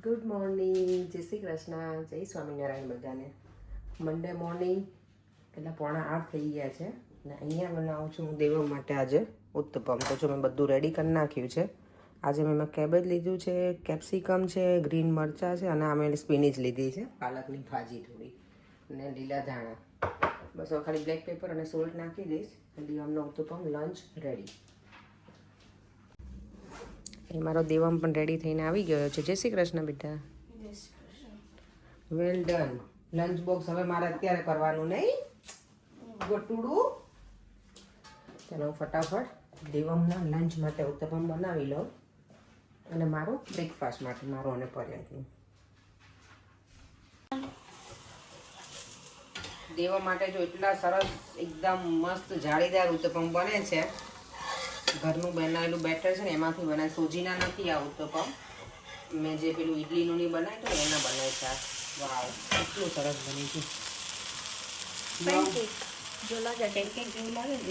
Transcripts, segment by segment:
Good morning, જય શ્રી કૃષ્ણ, જય સ્વામિનારાયણ બધાને. મંડે મોર્નિંગ એટલે 7:45 થઈ ગયા છે અને અહીંયા બનાવું છું હું દેવા માટે આજે ઉત્તપમ. તો જો મેં બધું રેડી કરી નાખ્યું છે. આજે મેં કેબેજ લીધું છે, કેપ્સિકમ છે, ગ્રીન મરચાં છે અને આ મેં સ્પિનિચ લીધી છે, પાલકની ભાજી થોડી અને લીલા ધાણા. બસ હવે ખાલી બ્લેક પેપર અને સોલ્ટ નાખી દઈશ એટલે અમનો ઉત્તપમ લંચ રેડી. એ મારો દેવમ પણ રેડી થઈને આવી ગયો છે. જય શ્રી કૃષ્ણ બેટા. Well done. લંચ બોક્સ હવે મારે અત્યારે કરવાનું નહીં, ગોટુડું. ચાલો ફટાફટ દેવમના લંચ માટે ઉત્તપમ બનાવી લો અને મારો બ્રેકફાસ્ટ માટે મારો અને પર્યંતનું. દેવા માટે જો એટલા સરસ એકદમ મસ્ત જાળીદાર ઉત્તપમ બને છે. ઘરનું બનાવેલું બેટર છે ને એમાંથી બનાવે, સોજીના નથી આ ઉત્તપમ. મેં જે પેલું ઇડલીનું નહીં બનાવ્યું તો એના બને છે. વાવ, એટલું સરસ બની છે.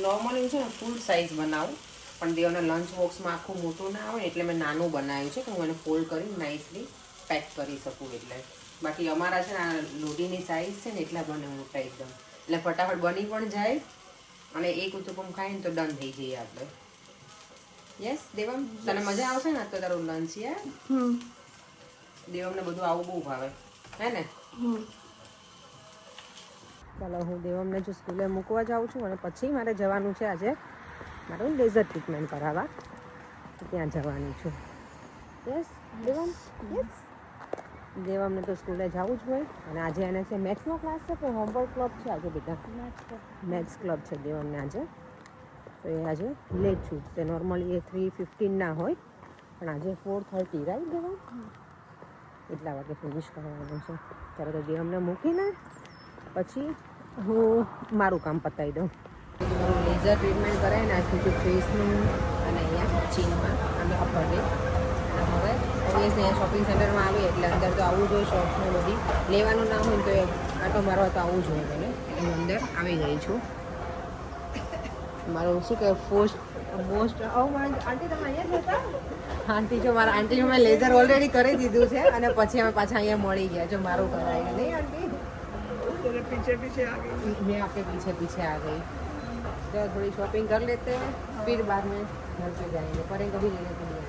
નોર્મલી છે ને ફૂલ સાઇઝ બનાવું, પણ દેવના લંચ બોક્સમાં આખું મોટું ના આવે એટલે મેં નાનું બનાવ્યું છે કે હું એને ફોલ્ડ કરી નાઇસલી પેક કરી શકું એટલે. બાકી અમારા છે ને આ લોઢીની સાઇઝ છે ને એટલા બને મોટા એકદમ, એટલે ફટાફટ બની પણ જાય અને એક ઉત્તપમ ખાઈને તો ડન થઈ જઈએ આપણે. યસ દેવમ, તને મજા આવશે ને તો તારું લંચ? યાર દેવમને બધું આવું બહુ ભાવે હે ને. ચાલો હું દેવમને જો સ્કૂલે મૂકવા જાઉં છું અને પછી મારે જવાનું છે આજે મારું લેઝર ટ્રીટમેન્ટ કરાવવા, ત્યાં જવાની છું. યસ દેવમ, યસ દેવમને તો સ્કૂલે જવું જ હોય અને આજે એને છે મેથ્સનો ક્લાસ છે કે હોમવર્ક ક્લબ છે આજે બેટા? મેથ્સ ક્લબ છે દેવમને આજે. તો એ આજે લેટ છૂટશે. નોર્મલી એ 3:15 ના હોય પણ આજે 4:30 રાઈટ દેવા એટલા વાગે ફિનિશ કરવાનું છે. ચાલો તો દેવમને મૂકીને પછી હું મારું કામ પતાવી દઉં. લેઝર ટ્રીટમેન્ટ કરાવી નાખ્યું હતું ફેસનું અને અહીંયા ચીનમાં અને અપર લિપ. અને હવે ઓબ્વિયસલી અહીંયા શોપિંગ સેન્ટરમાં આવીએ એટલે અંદર તો આવવું જોઈએ. શોપ્સને બધી લેવાનું ના હોય તો આટો મારવા તો આવવું જોઈએ મને. હું અંદર આવી ગઈ છું. મારું શું કે મોસ્ટ આંટી તમે અહીંયા જ હતા? આંટી જો મારા આંટી જો મેં લેઝર ઓલરેડી કરી દીધું છે અને પછી અમે પાછા અહીંયા મળી ગયા. જો મારું કરાયું નહીં આંટી, पीछे पीछे आ गई, मैं आपके पीछे पीछे आ गई. तो थोड़ी शॉपिंग कर लेते हैं फिर बाद में घर पे जाएंगे. पर कभी लेने के लिए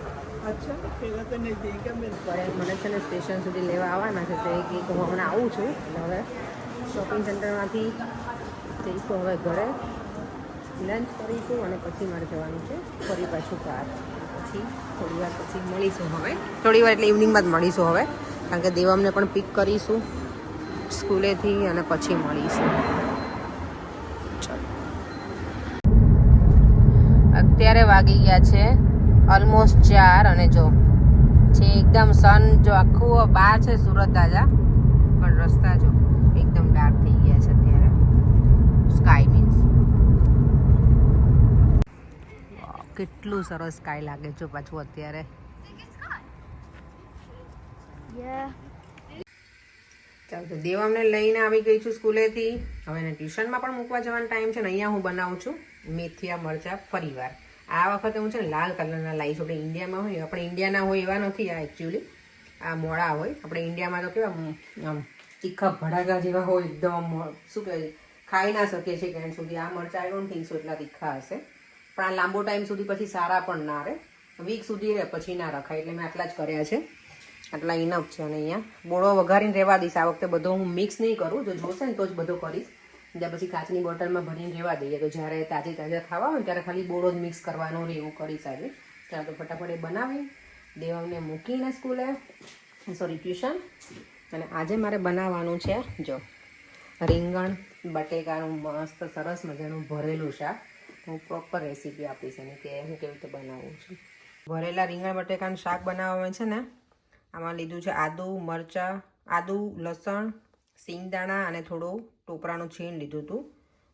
अच्छा પહેલાં તો નહીં દે કે પર મને છે ને સ્ટેશન સુધી લેવા આવવાના છે તો એક હું હમણાં આવું છું એટલે હવે શોપિંગ સેન્ટરમાંથી જઈશું હવે ઘરે, લંચ કરીશું અને પછી મારે જવાનું છે ફરી પાછું કાર. પછી થોડી વાર પછી મળીશું. હવે થોડી વાર એટલે ઇવનિંગમાં જ મળીશું હવે, કારણ કે દેવમને પણ પિક કરીશું સ્કૂલેથી અને પછી મળીશું. અત્યારે વાગી ગયા છે ઓલમોસ્ટ 4 અને જો છે એકદમ સન જો આખું બહાર છે સુરત તાજા, પણ રસ્તા જો એકદમ ડાર્ક થઈ ગયા છે અત્યારે. સ્કાય મીન્સ કેટલું સરસ સ્કાય લાગે છે પાછું અત્યારે. ચાલો તો દેવમને લઈને આવી ગઈ છું સ્કૂલેથી. હવે એને ટ્યુશનમાં પણ મૂકવા જવાનો ટાઈમ છે ને અહીંયા હું બનાવું છું મેથીયા મરચાં ફરીવાર. આ વખતે હું છે ને લાલ કલરના લાવીશ. આપણે ઇન્ડિયામાં હોય, આપણે ઇન્ડિયાના હોય એવા નથી આ એકચ્યુઅલી, આ મોળા હોય. આપણે ઇન્ડિયામાં તો કેવા આમ તીખા ભડાકા જેવા હોય એકદમ, શું કહેવાય ખાઈ ના શકીએ છીએ ક્યાં સુધી. આ મરચાં આઈ ડોન્ટ થિંક સો એટલા તીખા હશે, પણ આ લાંબો ટાઈમ સુધી પછી સારા પણ ના રહે, વીક સુધી રહે પછી ના રખાય, એટલે મેં આટલા જ કર્યા છે. આટલા ઇનફ છે. અને અહીંયા બોળો વઘારીને રહેવા દઈશ. આ વખતે બધો હું મિક્સ નહીં કરું, જો જોશે ને તો જ બધો કરીશ. ત્યાં પછી કાચની બોટલમાં ભરીને રહેવા દઈએ તો જ્યારે તાજા ખાવા હોય ત્યારે ખાલી બોળો જ મિક્સ કરવાનો રહે એવું કરીશ આજે. ચાલો તો ફટાફટ એ બનાવી દેવમને મૂકીને સ્કૂલે, સોરી ટ્યુશન. અને આજે મારે બનાવવાનું છે જો રીંગણ બટેકાનું મસ્ત સરસ મજાનું ભરેલું શાક. હું પ્રોપર રેસીપી આપીશ એને કે હું કેવી રીતે બનાવું છું. ભરેલા રીંગણ બટેકાનું શાક બનાવવામાં છે ને આમાં લીધું છે આદુ મરચાં, આદુ લસણ, સિંગદાણા અને થોડું ટોપરાનું છીણ લીધું હતું.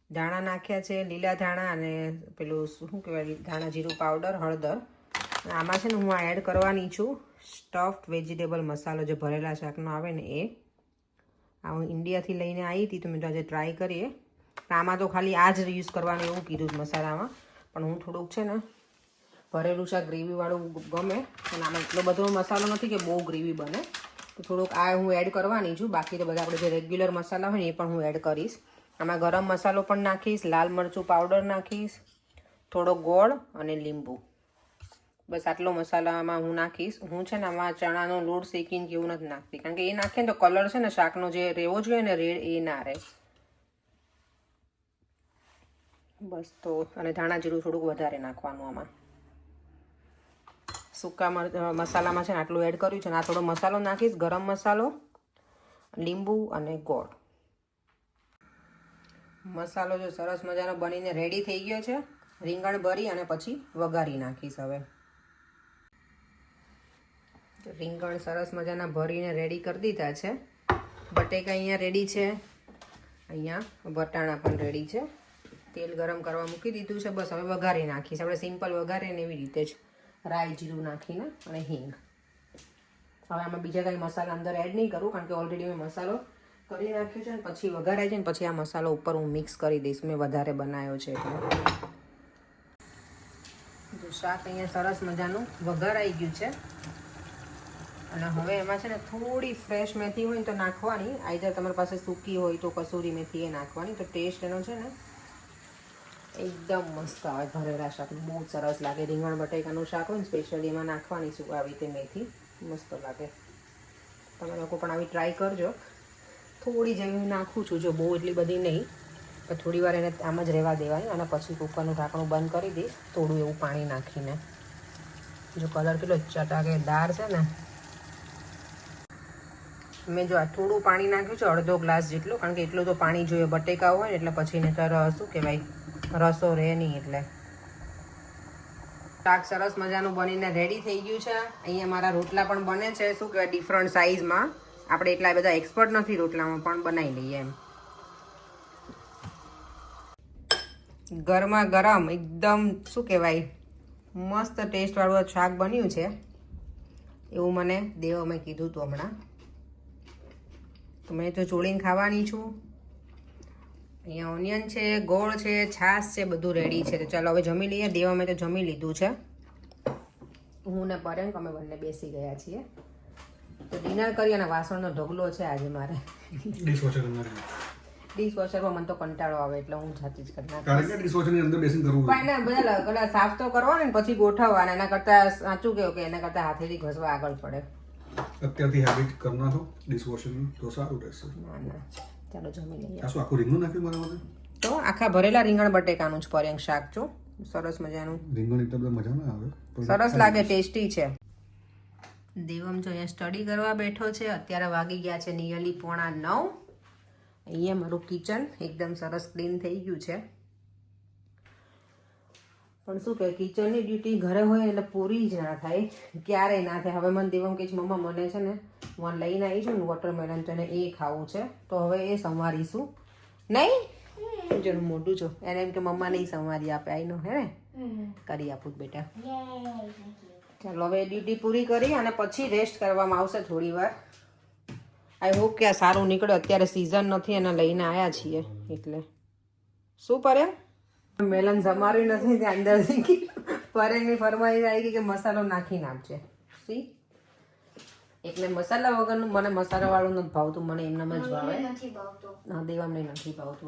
ધાણા નાખ્યા છે, લીલા ધાણા અને પેલું શું કહેવાય ધાણા જીરું પાવડર, હળદર. આમાં છે ને હું એડ કરવાની છું સ્ટફ્ડ વેજીટેબલ મસાલો, જે ભરેલા શાકનો આવે ને એ. આ હું ઇન્ડિયાથી લઈને આવી હતી તો મેં તો આજે ટ્રાય કરીએ. આમાં તો ખાલી આ જ યુઝ કરવાનું એવું કીધું મસાલામાં, પણ હું થોડુંક છે ને ભરેલું શાક ગ્રેવીવાળું ગમે અને આમાં એટલો બધો મસાલો નથી કે બહુ ગ્રેવી બને, થોડુંક આ હું એડ કરવાની છું, બાકી તો બધા આપણે જે રેગ્યુલર મસાલા હોય ને એ પણ હું એડ કરીશ. આમાં ગરમ મસાલો પણ નાખીશ, લાલ મરચું પાવડર નાખીશ, થોડો ગોળ અને લીંબુ, બસ આટલો મસાલામાં હું નાખીશ. હું છે ને આમાં ચણાનો લોટ શેકીને કેવું નથી નાખતી, કારણ કે એ નાખીએ ને તો કલર છે ને શાકનો જે રહેવો જોઈએ ને રેડ એ ના રહે. બસ તો અને ધાણા જીરું થોડુંક વધારે નાખવાનું આમાં. સૂકા મસાલામાં છે ને આટલું એડ કર્યું છે ને આ થોડો મસાલો નાખીશ, ગરમ મસાલો, લીંબુ અને ગોળ. મસાલો જો સરસ મજાનો બનીને રેડી થઈ ગયો છે. રીંગણ ભરી અને પછી વઘારી નાખીશ. હવે રીંગણ સરસ મજાના ભરીને રેડી કરી દીધા છે. બટેકા અહીંયા રેડી છે, અહીંયા વટાણા પણ રેડી છે. તેલ ગરમ કરવા મૂકી દીધું છે. બસ હવે વઘારી નાખીશ. આપણે સિમ્પલ વઘારીએ ને એવી રીતે જ રાઈ જીરું નાખીને અને હિંગ. હવે આમાં બીજા કંઈ મસાલા અંદર એડ નહીં કરું, કારણ કે ઓલરેડી મેં મસાલો કરી નાખ્યો છે. અને પછી વઘારાય છે ને પછી આ મસાલો ઉપર હું મિક્સ કરી દઈશ. મેં વધારે બનાવ્યો છે એટલે. જો શાક અહીંયા સરસ મજાનું વઘારાઈ ગયું છે. અને હવે એમાં છે ને થોડી ફ્રેશ મેથી હોય ને તો નાખવાની. આઈધર તમારી પાસે સૂકી હોય તો કસૂરી મેથી એ નાખવાની, તો ટેસ્ટ એનો છે ને એકદમ મસ્ત આવે. ભરેલા શાકનું બહુ સરસ લાગે. રીંગણ બટેકાનું શાક હોય ને સ્પેશિયલી એમાં નાખવાની શું આવી રીતે મેથી મસ્ત લાગે. તમે લોકો પણ આવી ટ્રાય કરજો. થોડી જેવી નાખું છું, જો બહુ એટલી બધી નહીં, પણ થોડી વાર એને આમ જ રહેવા દેવાની અને પછી કુકરનું ઢાંકણું બંધ કરી દઈશ થોડું એવું પાણી નાખીને. જો કલર કેટલો ચટાકેદાર છે ને. મેં જો આ થોડું પાણી નાખ્યું છે, અડધો ગ્લાસ જેટલું, કારણ કે એટલું તો પાણી જોઈએ બટેકા હોય ને એટલે પછી ને શું કહેવાય રસો રહે નહીં એટલે. શાક સરસ મજાનું બનીને રેડી થઈ ગયું છે. અહીંયા મારા રોટલા પણ બને છે, શું કહેવાય ડિફરન્ટ સાઇઝમાં. આપણે એટલા બધા એક્સપર્ટ નથી રોટલામાં, પણ બનાવી લઈએ એમ. ગરમા ગરમ એકદમ શું કહેવાય મસ્ત ટેસ્ટવાળું શાક બન્યું છે એવું મને દેવો મેં કીધું હતું હમણાં. તો મેં તો ચોળીને ખાવાની છું. અહીંયા ઓનિયન છે, ગોળ છે, છાશ છે, બધું રેડી છે. તો ચાલો હવે જમી લઈએ. દેવા મેં તો જમી લીધું છે. હું ને પરેંક અમે બંને બેસી ગયા છીએ. તો ડિનર કરી અને વાસણનો ઢગલો છે આજે મારે. ડિશવોશરમાં મને તો કંટાળો આવે એટલે હું જાતી જ કરી નાખું. કારણ કે ડિશવોશરની અંદર બેસીને કરવું પણ એને બધા સાફ તો કરવાનો ને પછી ગોઠવવાના. એના કરતાં સાચું કહ્યું કે એના કરતાં હાથેથી ઘસવા આગળ પડે. અત્યારથી હેબિટ કરી નાખો ડિશવોશરની તો સારું રહેશે. ના ના ચાલો જમી લઈએ. આ શું આખું રીંગણ નાખ્યું મારા માટે? તો આખા ભરેલા રીંગણ બટેકાનું જ પરેંગ શાક છો. સરસ મજાનું રીંગણ એટલા બધા મજા ના આવે, સરસ લાગે, ટેસ્ટી છે. દેવમ જો અહીંયા સ્ટડી કરવા બેઠો છે. અત્યારે વાગી ગયા છે નિયરલી 8:45. અહીંયા મારું કિચન એકદમ સરસ ક્લીન થઈ ગયું છે. પણ શું કહે કિચનની ડ્યુટી ઘરે હોય એટલે પૂરી જ ના થાય, ક્યારેય ના થાય. હવે મને દેવમ કહે છે મમ્મા મને છે ને હું લઈને આવી છું ને વોટરમેલન તો એને એ ખાવું છે, તો હવે એ સંવારીશું નહીં. જેનું મોટું છો એને એમ કે મમ્મા નહીં સંવારી આપે. આઈનો હે ને કરી આપું બેટા. ચાલો હવે ડ્યુટી પૂરી કરી અને પછી રેસ્ટ કરવામાં આવશે થોડી વાર. આઈ હોપ કે આ સારું નીકળે. અત્યારે સિઝન નથી અને લઈને આવ્યા છીએ એટલે. શું પરે મેલન જમાર્યું નથી ત્યાં અંદરથી પરેની ફરમાઈશ આવી ગઈ કે મસાલો નાખીને આપજે. સી એટલે મસાલા વગરનું મને મસાલાવાળું નથી ભાવતું, મને એમનામ જ ભાવે. ના દેવામને નથી ભાવતું.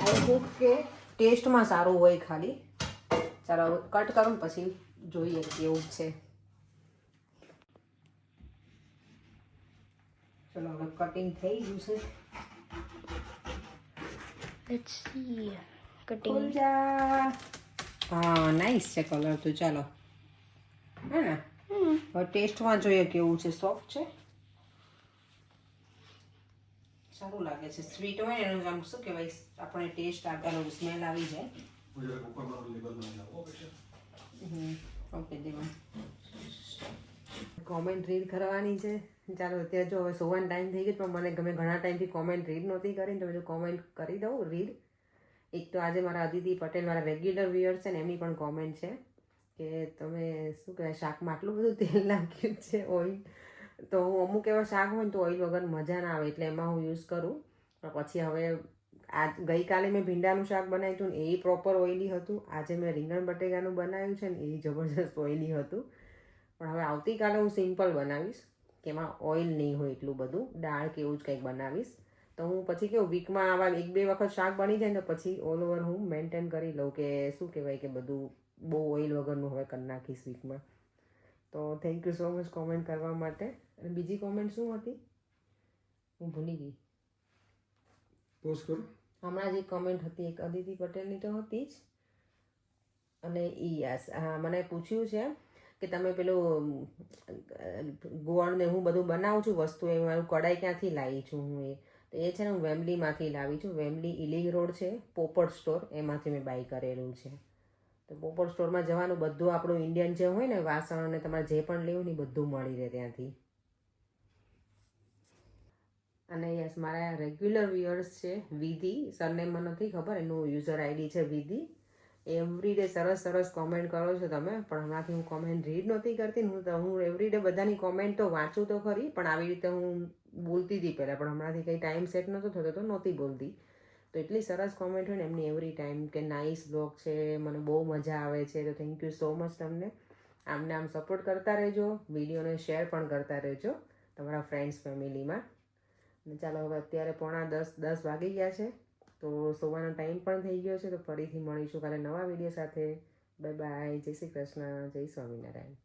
આઈ હોપ કે ટેસ્ટમાં સારું હોય ખાલી. ચાલો કટ કરું પછી જોઈએ કેવું છે. ચલો હવે કટિંગ થઈ ગયું છે. Let's see. Cutting. હા નાઈસ છે કલર તો. ચાલો હે ને હવે ટેસ્ટમાં જોઈએ કેવું છે. સોફ્ટ છે, સારું લાગે છે. સ્વીટ હોય ને એનું આમ શું કહેવાય આપણે ટેસ્ટ આપેલો સ્મેલ આવી જાય. ઓકે દેવા કોમેન્ટ રીડ કરવાની છે. ચાલો અત્યારે જો હવે સુવાનો ટાઈમ થઈ ગયો પણ મને ગમે ઘણા ટાઈમથી કોમેન્ટ રીડ નહોતી કરી, તો જો કોમેન્ટ કરી દઉં રીડ. એક તો આજે મારા અદિતિ પટેલ મારા રેગ્યુલર વ્યુઅર્સ છે ને એમની પણ કોમેન્ટ છે કે તમે શું કહેવાય શાકમાં આટલું બધું તેલ નાખ્યું છે ઓઇલ. તો હું અમુક એવા શાક હોય ને તો ઓઇલ વગર મજા ના આવે એટલે એમાં હું યુઝ કરું. પછી હવે ગઈકાલે મેં ભીંડાનું શાક બનાવ્યું હતું ને એ પ્રોપર ઓઇલી હતું. આજે મેં રીંગણ બટેકાનું બનાવ્યું છે ને એ જબરજસ્ત ઓઇલી હતું. પણ હવે આવતીકાલે હું સિમ્પલ બનાવીશ. કે એમાં ઓઇલ નહીં હોય એટલું બધું, દાળ કે એવું જ કંઈક બનાવીશ. તો હું પછી કેવું વીકમાં આવા 1-2 વખત શાક બની જાય ને તો પછી ઓલ ઓવર હું મેન્ટેન કરી લઉં કે શું કહેવાય કે બધું બહુ ઓઇલ વગરનું હવે કરી નાખીશ વીકમાં. તો thank you so much comment કરવા માટે. અને બીજી કોમેન્ટ શું હતી હું ભૂલી ગઈ. પોઝ કરો. હમણાં જે કોમેન્ટ હતી એક અદિતિ પટેલની તો હતી જ. અને યસ હા, મને પૂછ્યું છે કે તમે પેલું ગોળ ને હું બધું બનાવું છું વસ્તુ, એ મારું કડાઈ ક્યાંથી લાવી છું હું તો એ છે ને હું વેમ્બલીમાંથી લાવી છું. વેમ્બલી ઇલિંગ રોડ છે પોપટ સ્ટોર, એમાંથી મેં બાય કરેલું છે. તો પોપટ સ્ટોરમાં જવાનું, બધું આપણું ઇન્ડિયન જે હોય ને વાસણ અને તમારે જે પણ લેવું ને એ બધું મળી રહે ત્યાંથી. અને યસ મારા રેગ્યુલર વ્યુઅર્સ છે વિધિ, સરનેમ મને નથી ખબર, એનું યુઝર આઈડી છે વિધિ. એવરી ડે સરસ સરસ કોમેન્ટ કરો છો તમે, પણ હમણાંથી હું કોમેન્ટ રીડ નહોતી કરતી. હું એવરી ડે બધાની કોમેન્ટ તો વાંચું તો ખરી, પણ આવી રીતે હું બોલતી હતી પહેલાં, પણ હમણાંથી કંઈ ટાઈમ સેટ નહોતો થતો તો નહોતી બોલતી. તો એટલી સરસ કોમેન્ટ હોય ને એમની એવરી ટાઈમ કે નાઇસ બ્લોગ છે, મને બહુ મજા આવે છે. તો થેન્ક યુ સો મચ તમને. આમને આમ સપોર્ટ કરતા રહેજો, વિડીયોને શેર પણ કરતા રહેજો તમારા ફ્રેન્ડ્સ ફેમિલીમાં. અને ચાલો હવે અત્યારે 9:45 વાગી ગયા છે, તો સોવાનો ટાઈમ પણ થઈ ગયો છે. તો ફરીથી મળીશું કાલે નવા વિડીયો સાથે. બાય બાય, જય શ્રી કૃષ્ણ, જય સ્વામિનારાયણ.